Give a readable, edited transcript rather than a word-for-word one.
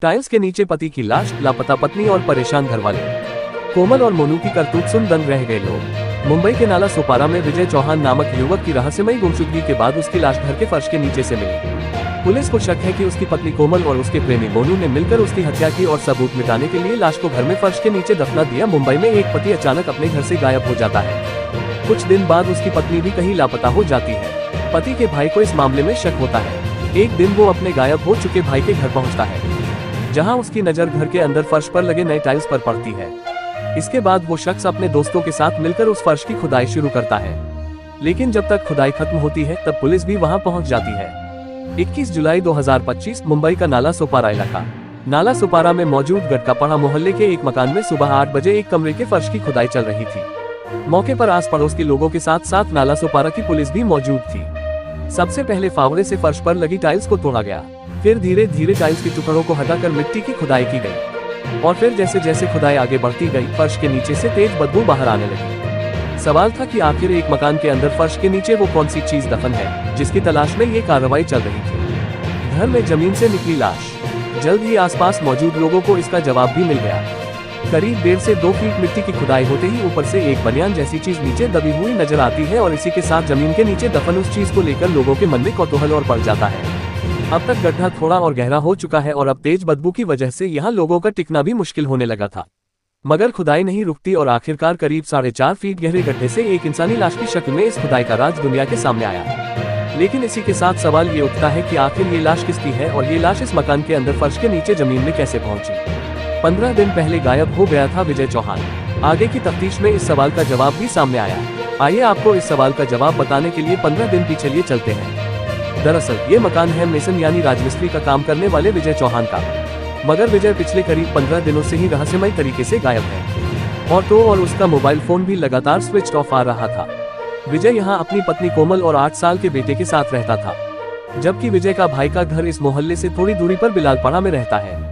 Tiles के नीचे पति की लाश, लापता पत्नी और परेशान घरवाले। कोमल और मोनू की करतूत सुन दंग रह गए लोग। मुंबई के नाला सोपारा में विजय चौहान नामक युवक की रहस्यमयी गुमशुदगी के बाद उसकी लाश घर के फर्श के नीचे से मिली। पुलिस को शक है कि उसकी पत्नी कोमल और उसके प्रेमी मोनू ने मिलकर उसकी हत्या की और सबूत मिटाने के लिए लाश को घर में फर्श के नीचे दफना दिया। मुंबई में एक पति अचानक अपने घर से गायब हो जाता है। कुछ दिन बाद उसकी पत्नी भी कहीं लापता हो जाती है। पति के भाई को इस मामले में शक होता है। एक दिन वो अपने गायब हो चुके भाई के घर पहुंचता है, जहां उसकी नजर घर के अंदर फर्श पर लगे नए टाइल्स पर पड़ती है। इसके बाद वो शख्स अपने दोस्तों के साथ मिलकर उस फर्श की खुदाई शुरू करता है, लेकिन जब तक खुदाई खत्म होती है तब पुलिस भी वहां पहुंच जाती है। 21 जुलाई 2025 मुंबई का नाला सोपारा इलाका। नाला सोपारा में मौजूद गटकापाड़ा मोहल्ले के एक मकान में सुबह 8 बजे एक कमरे के फर्श की खुदाई चल रही थी। मौके पर आस पड़ोस के लोगों के साथ साथ नाला सोपारा की पुलिस भी मौजूद थी। सबसे पहले फावड़े से फर्श पर लगी टाइल्स को तोड़ा गया, फिर धीरे धीरे टाइल्स के टुकड़ों को हटाकर मिट्टी की खुदाई की गई, और फिर जैसे जैसे खुदाई आगे बढ़ती गई फर्श के नीचे से तेज बदबू बाहर आने लगी। सवाल था कि आखिर एक मकान के अंदर फर्श के नीचे वो कौन सी चीज दफन है जिसकी तलाश में ये कार्रवाई चल रही थी। घर में जमीन से निकली लाश। जल्द ही आसपास मौजूद लोगों को इसका जवाब भी मिल गया। करीब 1.5 से 2 फीट मिट्टी की खुदाई होते ही ऊपर से एक बनियान जैसी चीज नीचे दबी हुई नजर आती है, और इसी के साथ जमीन के नीचे दफन उस चीज को लेकर लोगों के मन में कौतूहल और बढ़ जाता है। अब तक गड्ढा थोड़ा और गहरा हो चुका है और अब तेज बदबू की वजह से यहाँ लोगों का टिकना भी मुश्किल होने लगा था। मगर खुदाई नहीं रुकती और आखिरकार करीब 4.5 फीट गहरे गड्ढे से एक इंसानी लाश की शक्ल में इस खुदाई का राज दुनिया के सामने आया। लेकिन इसी के साथ सवाल ये उठता है कि आखिर ये लाश किसकी है और ये लाश इस मकान के अंदर फर्श के नीचे जमीन में कैसे पहुंची। 15 दिन पहले गायब हो गया था विजय चौहान। आगे की तफ्तीश में इस सवाल का जवाब भी सामने आया। आइए आपको इस सवाल का जवाब बताने के लिए 15 दिन पीछे लिए चलते हैं। दरअसल ये मकान है मेसन यानी राजमिस्त्री का काम करने वाले विजय चौहान का। मगर विजय पिछले करीब 15 दिनों से ही रहस्यमयी तरीके से गायब है, और उसका मोबाइल फोन भी लगातार स्विच ऑफ आ रहा था। विजय यहाँ अपनी पत्नी कोमल और 8 साल के बेटे के साथ रहता था, जबकि विजय का भाई का घर इस मोहल्ले से थोड़ी दूरी पर बिलालपाड़ा में रहता है।